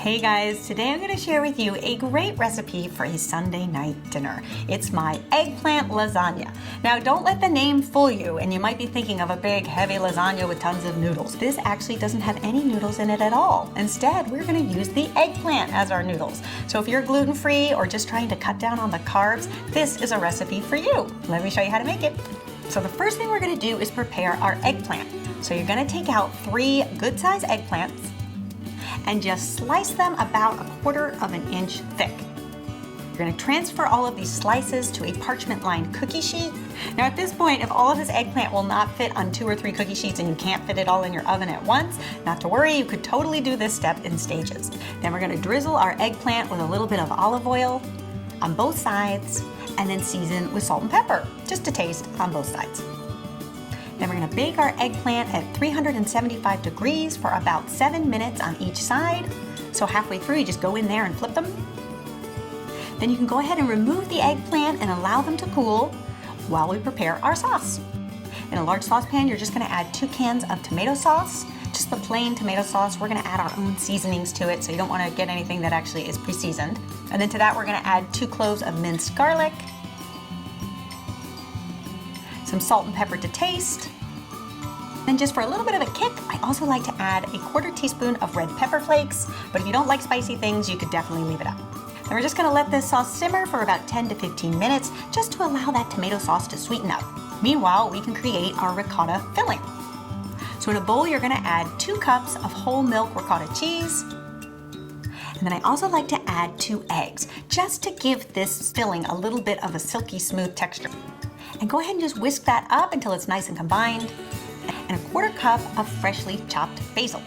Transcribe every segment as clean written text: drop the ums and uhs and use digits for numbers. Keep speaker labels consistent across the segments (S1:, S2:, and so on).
S1: Hey guys, today I'm going to share with you a great recipe for a Sunday night dinner. It's my eggplant lasagna. Now don't let the name fool you and you might be thinking of a big heavy lasagna with tons of noodles. This actually doesn't have any noodles in it at all. Instead, we're going to use the eggplant as our noodles. So if you're gluten-free or just trying to cut down on the carbs, this is a recipe for you. Let me show you how to make it. So the first thing we're going to do is prepare our eggplant. So you're going to take out 3 good-sized eggplants and just slice them about 1/4 inch thick. You're going to transfer all of these slices to a parchment-lined cookie sheet. Now at this point, if all of this eggplant will not fit on 2 or 3 cookie sheets and you can't fit it all in your oven at once, not to worry, you could totally do this step in stages. Then we're going to drizzle our eggplant with a little bit of olive oil on both sides and then season with salt and pepper, just to taste on both sides. Then we're going to bake our eggplant at 375 degrees for about 7 minutes on each side. So halfway through, you just go in there and flip them. Then you can go ahead and remove the eggplant and allow them to cool while we prepare our sauce. In a large saucepan, you're just going to add 2 cans of tomato sauce, just the plain tomato sauce. We're going to add our own seasonings to it, so you don't want to get anything that actually is pre-seasoned. And then to that, we're going to add 2 cloves of minced garlic, some salt and pepper to taste. And just for a little bit of a kick, I also like to add 1/4 teaspoon of red pepper flakes, but if you don't like spicy things, you could definitely leave it out. And we're just gonna let this sauce simmer for about 10 to 15 minutes, just to allow that tomato sauce to sweeten up. Meanwhile, we can create our ricotta filling. So in a bowl, you're gonna add 2 cups of whole milk ricotta cheese. And then I also like to add 2 eggs, just to give this filling a little bit of a silky smooth texture. And go ahead and just whisk that up until it's nice and combined. And 1/4 cup of freshly chopped basil.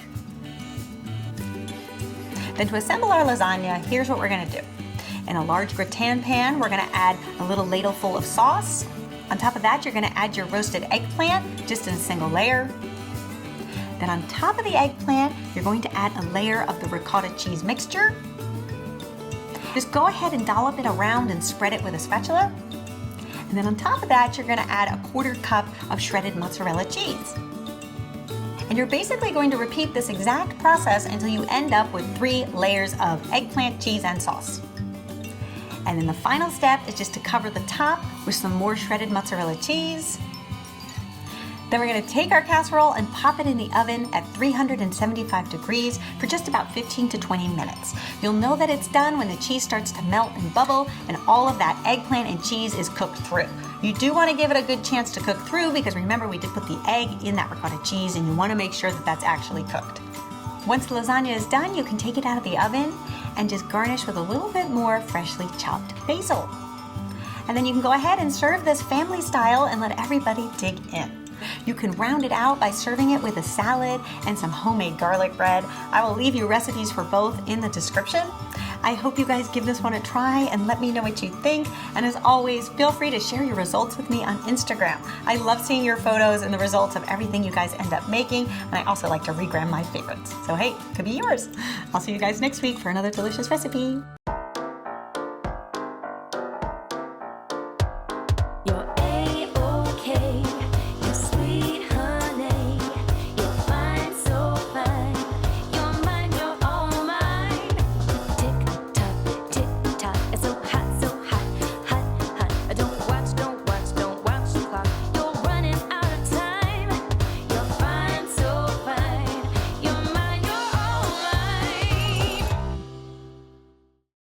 S1: Then to assemble our lasagna, here's what we're gonna do. In a large gratin pan, we're gonna add a little ladle full of sauce. On top of that, you're gonna add your roasted eggplant, just in a single layer. Then on top of the eggplant, you're going to add a layer of the ricotta cheese mixture. Just go ahead and dollop it around and spread it with a spatula. And then on top of that, you're gonna add 1/4 cup of shredded mozzarella cheese. And you're basically going to repeat this exact process until you end up with 3 layers of eggplant, cheese, and sauce. And then the final step is just to cover the top with some more shredded mozzarella cheese. Then we're gonna take our casserole and pop it in the oven at 375 degrees for just about 15 to 20 minutes. You'll know that it's done when the cheese starts to melt and bubble and all of that eggplant and cheese is cooked through. You do wanna give it a good chance to cook through because remember we did put the egg in that ricotta cheese and you wanna make sure that that's actually cooked. Once the lasagna is done, you can take it out of the oven and just garnish with a little bit more freshly chopped basil. And then you can go ahead and serve this family style and let everybody dig in. You can round it out by serving it with a salad and some homemade garlic bread. I will leave you recipes for both in the description. I hope you guys give this one a try and let me know what you think. And as always, feel free to share your results with me on Instagram. I love seeing your photos and the results of everything you guys end up making. And I also like to regram my favorites. So hey, could be yours. I'll see you guys next week for another delicious recipe.